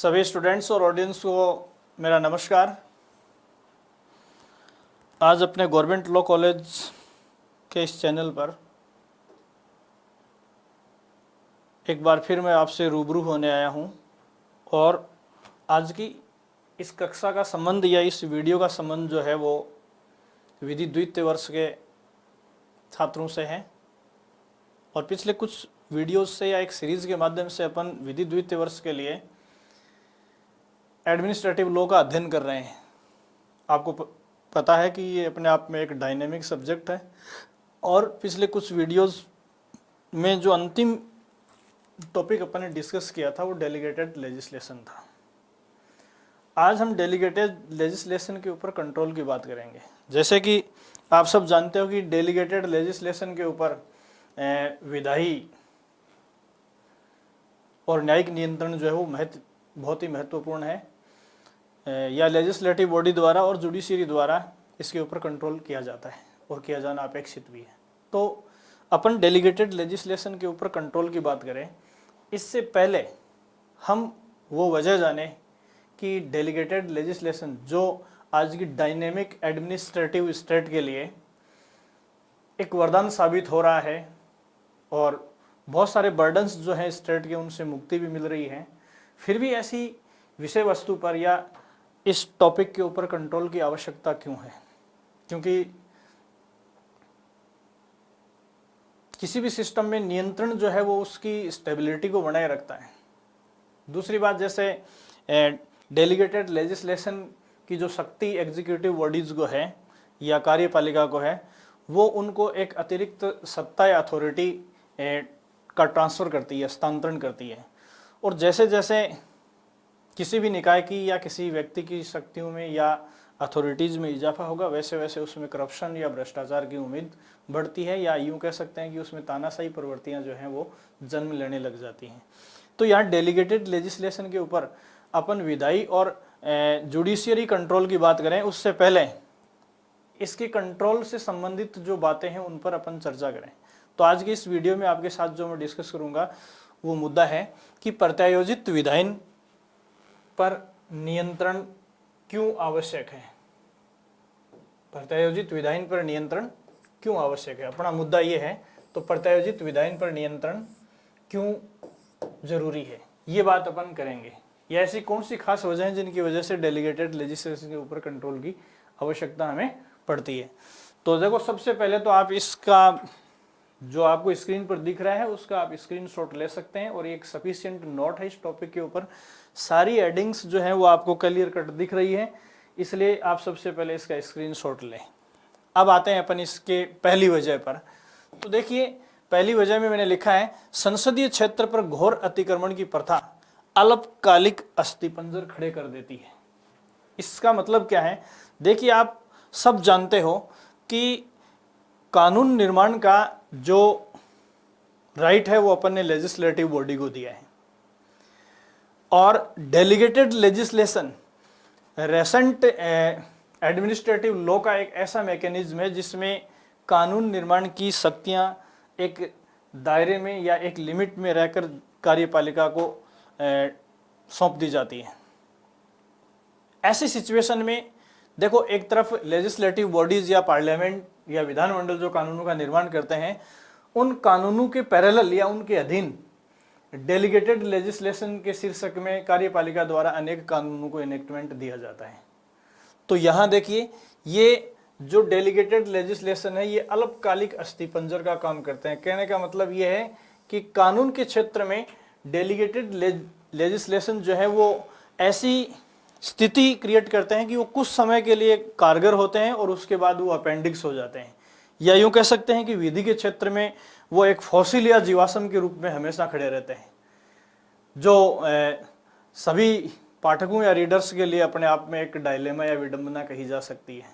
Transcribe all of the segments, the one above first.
सभी स्टूडेंट्स और ऑडियंस को मेरा नमस्कार। आज अपने गवर्नमेंट लॉ कॉलेज के इस चैनल पर एक बार फिर मैं आपसे रूबरू होने आया हूं और आज की इस कक्षा का संबंध या इस वीडियो का संबंध जो है वो विधि द्वितीय वर्ष के छात्रों से है। और पिछले कुछ वीडियोस से या एक सीरीज़ के माध्यम से अपन विधि द्वितीय वर्ष के लिए एडमिनिस्ट्रेटिव लॉ का अध्ययन कर रहे हैं। आपको पता है कि ये अपने आप में एक डायनेमिक सब्जेक्ट है और पिछले कुछ वीडियोस में जो अंतिम टॉपिक अपन ने डिस्कस किया था वो डेलीगेटेड लेजिस्लेशन था। आज हम डेलीगेटेड लेजिस्लेशन के ऊपर कंट्रोल की बात करेंगे। जैसे कि आप सब जानते हो कि डेलीगेटेड लेजिस्लेशन के ऊपर विधायी और न्यायिक नियंत्रण जो है वो बहुत ही महत्वपूर्ण है। या लेजिस्लेटिव बॉडी द्वारा और जुडिशरी द्वारा इसके ऊपर कंट्रोल किया जाता है और किया जाना अपेक्षित भी है। तो अपन डेलीगेटेड लेजिस्लेशन के ऊपर कंट्रोल की बात करें, इससे पहले हम वो वजह जाने कि डेलीगेटेड लेजिस्लेशन जो आज की डायनेमिक एडमिनिस्ट्रेटिव स्टेट के लिए एक वरदान साबित हो रहा है और बहुत सारे बर्डन्स जो हैं स्टेट के उनसे मुक्ति भी मिल रही है, फिर भी ऐसी विषय वस्तु पर या इस टॉपिक के ऊपर कंट्रोल की आवश्यकता क्यों है? क्योंकि किसी भी सिस्टम में नियंत्रण जो है वो उसकी स्टेबिलिटी को बनाए रखता है। दूसरी बात, जैसे डेलीगेटेड लेजिस्लेशन की जो शक्ति एग्जीक्यूटिव बॉडीज को है या कार्यपालिका को है, वो उनको एक अतिरिक्त सत्ता या अथॉरिटी का ट्रांसफ़र करती है, हस्तांतरण करती है। और जैसे जैसे किसी भी निकाय की या किसी व्यक्ति की शक्तियों में या अथॉरिटीज़ में इजाफा होगा, वैसे वैसे उसमें करप्शन या भ्रष्टाचार की उम्मीद बढ़ती है, या यूँ कह सकते हैं कि उसमें तानाशाही प्रवृत्तियाँ जो हैं वो जन्म लेने लग जाती हैं। तो यहाँ डेलीगेटेड लेजिस्लेशन के ऊपर अपन विधायी और जुडिशियरी कंट्रोल की बात करें, उससे पहले इसके कंट्रोल से संबंधित जो बातें हैं उन पर अपन चर्चा करें। तो आज की इस वीडियो में आपके साथ जो मैं डिस्कस करूँगा वो मुद्दा है कि प्रत्यायोजित विधायन पर नियंत्रण क्यों आवश्यक है। प्रत्यायोजित विधायन पर नियंत्रण क्यों आवश्यक है, अपना मुद्दा ये है। तो प्रत्यायोजित विधायन पर नियंत्रण क्यों जरूरी है, ये बात अपन करेंगे। ये ऐसी कौन सी खास वजह हैं जिनकी वजह से डेलीगेटेड लेजिस्लेशन के ऊपर कंट्रोल की आवश्यकता हमें पड़ती है। तो देखो, सबसे पहले तो आप इसका जो आपको स्क्रीन पर दिख रहा है उसका आप स्क्रीनशॉट ले सकते हैं और एक सफिशिएंट नोट है इस टॉपिक के ऊपर। सारी हेडिंग्स जो है वो आपको क्लियर कट दिख रही है, इसलिए आप सबसे पहले इसका स्क्रीनशॉट लें। अब आते हैं अपन इसके पहली वजह पर। तो देखिए, पहली वजह में मैंने लिखा है, संसदीय क्षेत्र पर घोर अतिक्रमण की प्रथा अल्पकालिक अस्थिपंजर खड़े कर देती है। इसका मतलब क्या है? देखिए, आप सब जानते हो कि कानून निर्माण का जो राइट है वो अपन ने लेजिस्लेटिव बॉडी को दिया है, और डेलीगेटेड लेजिस्लेशन रेसेंट एडमिनिस्ट्रेटिव लॉ का एक ऐसा मैकेनिज्म है जिसमें कानून निर्माण की शक्तियां एक दायरे में या एक लिमिट में रहकर कार्यपालिका को सौंप दी जाती है। ऐसी सिचुएशन में देखो, एक तरफ लेजिस्लेटिव बॉडीज या पार्लियामेंट या विधानमंडल जो कानूनों का निर्माण करते हैं, उन कानूनों के पैरेलल या उनके अधीन डेलीगेटेड लेजिस्लेशन के शीर्षक में कार्यपालिका द्वारा अनेक कानूनों को इनेक्टमेंट दिया जाता है। तो यहाँ देखिए, ये जो डेलीगेटेड लेजिस्लेशन है ये अल्पकालिक अस्थिपंजर का काम करते हैं। कहने का मतलब ये है कि कानून के क्षेत्र में डेलीगेटेड लेजिस्लेशन जो है वो ऐसी स्थिति क्रिएट करते हैं कि वो कुछ समय के लिए कारगर होते हैं और उसके बाद वो अपेंडिक्स हो जाते हैं, या यूँ कह सकते हैं कि विधि के क्षेत्र में वो एक फॉसिल या जीवाश्म के रूप में हमेशा खड़े रहते हैं, जो सभी पाठकों या रीडर्स के लिए अपने आप में एक डायलेमा या विडंबना कही जा सकती है।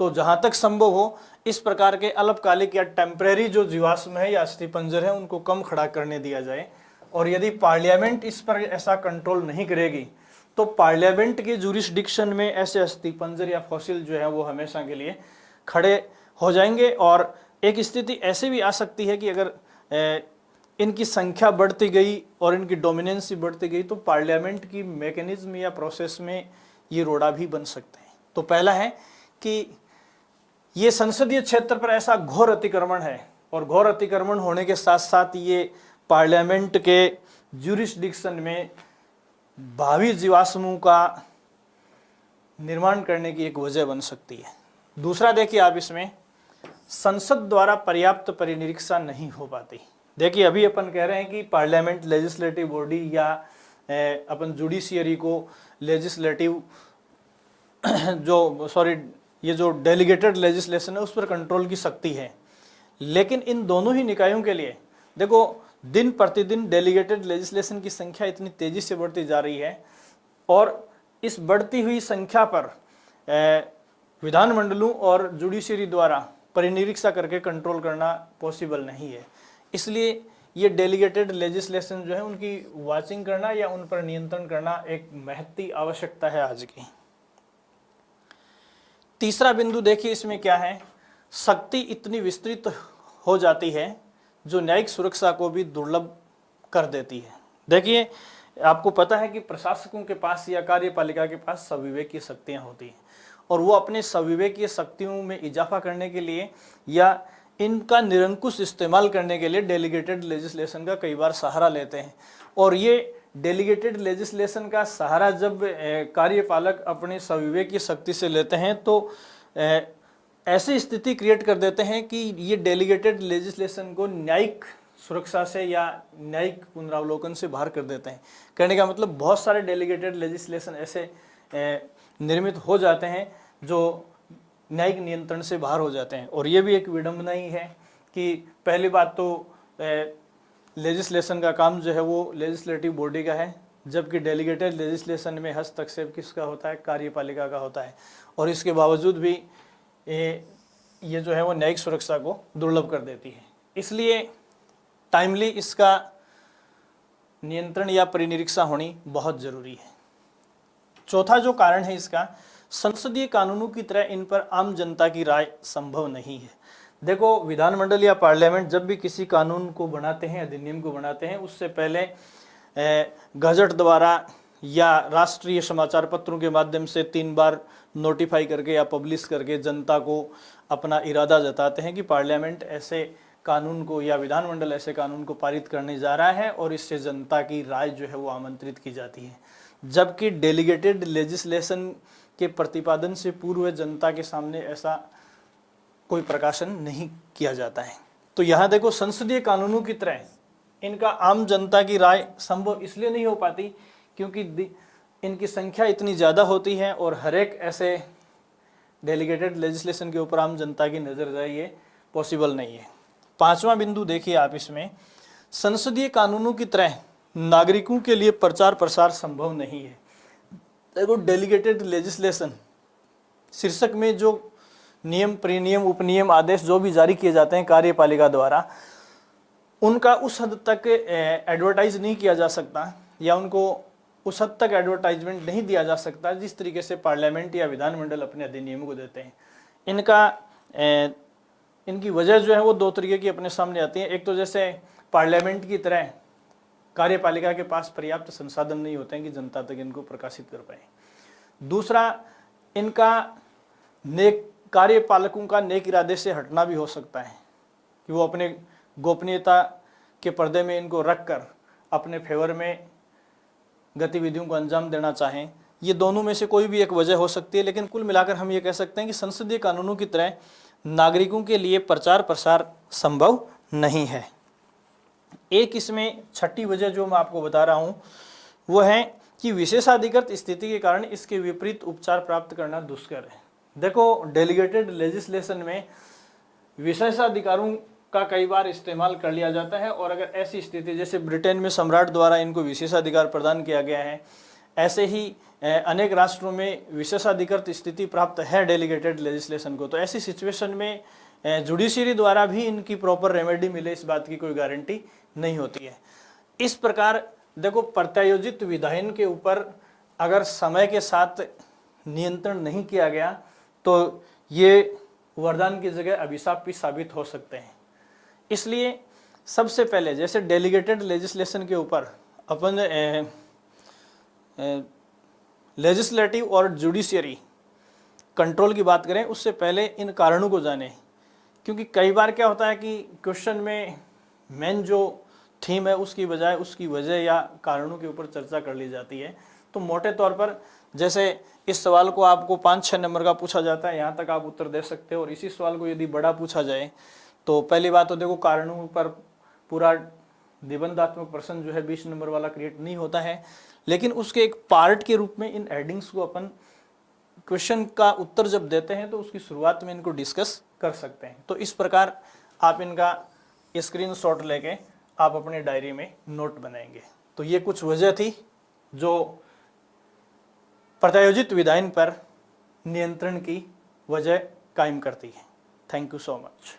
तो जहाँ तक संभव हो इस प्रकार के अल्पकालिक या टेम्परेरी जो जीवाश्म है या अस्थिपंजर है उनको कम खड़ा करने दिया जाए। और यदि पार्लियामेंट इस पर ऐसा कंट्रोल नहीं करेगी तो पार्लियामेंट के जुरिस्डिक्शन में ऐसे अस्थिपंजर या फॉसिल जो है वो हमेशा के लिए खड़े हो जाएंगे। और एक स्थिति ऐसी भी आ सकती है कि अगर इनकी संख्या बढ़ती गई और इनकी डोमिनेंसी बढ़ती गई तो पार्लियामेंट की मैकेनिज्म या प्रोसेस में ये रोड़ा भी बन सकते हैं। तो पहला है कि ये संसदीय क्षेत्र पर ऐसा घोर अतिक्रमण है, और घोर अतिक्रमण होने के साथ साथ ये पार्लियामेंट के ज्यूरिसडिक्शन में भावी जीवाश्मों का निर्माण करने की एक वजह बन सकती है। दूसरा देखिए आप, इसमें संसद द्वारा पर्याप्त परिनिरीक्षा नहीं हो पाती। देखिए अभी अपन कह रहे हैं कि पार्लियामेंट लेजिस्लेटिव बॉडी या अपन जुडिशियरी को लेजिस्लेटिव ये जो डेलीगेटेड लेजिस्लेशन है उस पर कंट्रोल की शक्ति है, लेकिन इन दोनों ही निकायों के लिए देखो दिन प्रतिदिन डेलीगेटेड लेजिस्लेशन की संख्या इतनी तेजी से बढ़ती जा रही है, और इस बढ़ती हुई संख्या पर विधानमंडलों और जुडिशियरी द्वारा परिनिरीक्षा करके कंट्रोल करना पॉसिबल नहीं है। इसलिए ये डेलीगेटेड लेजिस्लेशन जो है उनकी वाचिंग करना या उन पर नियंत्रण करना एक महती आवश्यकता है आज की। तीसरा बिंदु देखिए इसमें क्या है, शक्ति इतनी विस्तृत हो जाती है जो न्यायिक सुरक्षा को भी दुर्लभ कर देती है। देखिए आपको पता है कि प्रशासकों के पास या कार्यपालिका के पास सविवेकीय शक्तियां होती हैं, और वो अपने सविवेकीय शक्तियों में इजाफा करने के लिए या इनका निरंकुश इस्तेमाल करने के लिए डेलीगेटेड लेजिस्लेशन का कई बार सहारा लेते हैं। और ये डेलीगेटेड लेजिस्लेशन का सहारा जब कार्यपालक अपने सविवेकीय शक्ति से लेते हैं तो ऐसी स्थिति क्रिएट कर देते हैं कि ये डेलीगेटेड लेजिस्लेशन को न्यायिक सुरक्षा से या न्यायिक पुनरावलोकन से बाहर कर देते हैं। कहने का मतलब बहुत सारे डेलीगेटेड लेजिस्लेशन ऐसे निर्मित हो जाते हैं जो न्यायिक नियंत्रण से बाहर हो जाते हैं। और ये भी एक विडंबना ही है कि पहली बात तो लेजिस्लेशन का काम जो है वो लेजिस्लेटिव बॉडी का है, जबकि डेलीगेटेड लेजिस्लेशन में हस्तक्षेप किसका होता है, कार्यपालिका का होता है, और इसके बावजूद भी ये जो है वो न्यायिक सुरक्षा को दुर्लभ कर देती है। इसलिए टाइमली इसका नियंत्रण या परिनिरीक्षा होनी बहुत जरूरी है। चौथा जो कारण है इसका, संसदीय कानूनों की तरह इन पर आम जनता की राय संभव नहीं है। देखो विधानमंडल या पार्लियामेंट जब भी किसी कानून को बनाते हैं, अधिनियम को बनाते हैं, उससे पहले गजट द्वारा या राष्ट्रीय समाचार पत्रों के माध्यम से 3 बार नोटिफाई करके या पब्लिश करके जनता को अपना इरादा जताते हैं कि पार्लियामेंट ऐसे कानून को या विधानमंडल ऐसे कानून को पारित करने जा रहा है, और इससे जनता की राय जो है वो आमंत्रित की जाती है। जबकि डेलीगेटेड लेजिस्लेशन के प्रतिपादन से पूर्व जनता के सामने ऐसा कोई प्रकाशन नहीं किया जाता है। तो यहाँ देखो संसदीय कानूनों की तरह इनका आम जनता की राय संभव इसलिए नहीं हो पाती क्योंकि इनकी संख्या इतनी ज़्यादा होती है, और हर एक ऐसे डेलीगेटेड लेजिस्लेशन के ऊपर आम जनता की नज़र जाए ये पॉसिबल नहीं है। पांचवा बिंदु देखिए आप, इसमें संसदीय कानूनों की तरह नागरिकों के लिए प्रचार प्रसार संभव नहीं है। देखो डेलीगेटेड लेजिस्लेशन शीर्षक में जो नियम, परिनियम, उपनियम, आदेश जो भी जारी किए जाते हैं कार्यपालिका द्वारा, उनका उस हद तक एडवर्टाइज नहीं किया जा सकता या उनको उस हद तक एडवर्टाइजमेंट नहीं दिया जा सकता जिस तरीके से पार्लियामेंट या विधानमंडल अपने अधिनियमों को देते हैं। इनकी वजह जो है वो 2 तरीके की अपने सामने आती है। एक तो जैसे पार्लियामेंट की तरह कार्यपालिका के पास पर्याप्त संसाधन नहीं होते हैं कि जनता तक इनको प्रकाशित कर पाए। दूसरा, इनका कार्यपालकों का नेक इरादे से हटना भी हो सकता है कि वो अपने गोपनीयता के पर्दे में इनको रखकर अपने फेवर में गतिविधियों को अंजाम देना चाहें। ये दोनों में से कोई भी एक वजह हो सकती है, लेकिन कुल मिलाकर हम ये कह सकते हैं कि संसदीय कानूनों की तरह नागरिकों के लिए प्रचार प्रसार संभव नहीं है। एक इसमें छठी वजह जो मैं आपको बता रहा हूँ वो है कि विशेषाधिकृत स्थिति के कारण इसके विपरीत उपचार प्राप्त करना दुष्कर है। देखो डेलीगेटेड लेजिस्लेशन में विशेषाधिकारों का कई बार इस्तेमाल कर लिया जाता है, और अगर ऐसी स्थिति जैसे ब्रिटेन में सम्राट द्वारा इनको विशेषाधिकार प्रदान किया गया है, ऐसे ही अनेक राष्ट्रों में विशेषाधिकृत स्थिति प्राप्त है डेलीगेटेड लेजिस्लेशन को, तो ऐसी सिचुएशन में जुडिशरी द्वारा भी इनकी प्रॉपर रेमेडी मिले इस बात की कोई गारंटी नहीं होती है। इस प्रकार देखो प्रत्यायोजित विधायन के ऊपर अगर समय के साथ नियंत्रण नहीं किया गया तो ये वरदान की जगह अभिशाप भी साबित हो सकते हैं। इसलिए सबसे पहले जैसे डेलीगेटेड लेजिस्लेशन के ऊपर अपन लेजिस्लेटिव और जुडिशियरी कंट्रोल की बात करें, उससे पहले इन कारणों को जाने, क्योंकि कई बार क्या होता है कि क्वेश्चन में मेन जो थीम है उसकी बजाय उसकी वजह या कारणों के ऊपर चर्चा कर ली जाती है। तो मोटे तौर पर जैसे इस सवाल को आपको 5-6 नंबर का पूछा जाता है, यहाँ तक आप उत्तर दे सकते हो, और इसी सवाल को यदि बड़ा पूछा जाए तो पहली बात तो देखो कारणों पर पूरा निबंधात्मक प्रश्न जो है 20 नंबर वाला क्रिएट नहीं होता है, लेकिन उसके एक पार्ट के रूप में इन हेडिंग्स को अपन क्वेश्चन का उत्तर जब देते हैं तो उसकी शुरुआत में इनको डिस्कस कर सकते हैं। तो इस प्रकार आप इनका स्क्रीनशॉट लेके आप अपने डायरी में नोट बनाएंगे। तो ये कुछ वजह थी जो प्रत्यायोजित विधायन पर नियंत्रण की वजह कायम करती है। Thank you so much.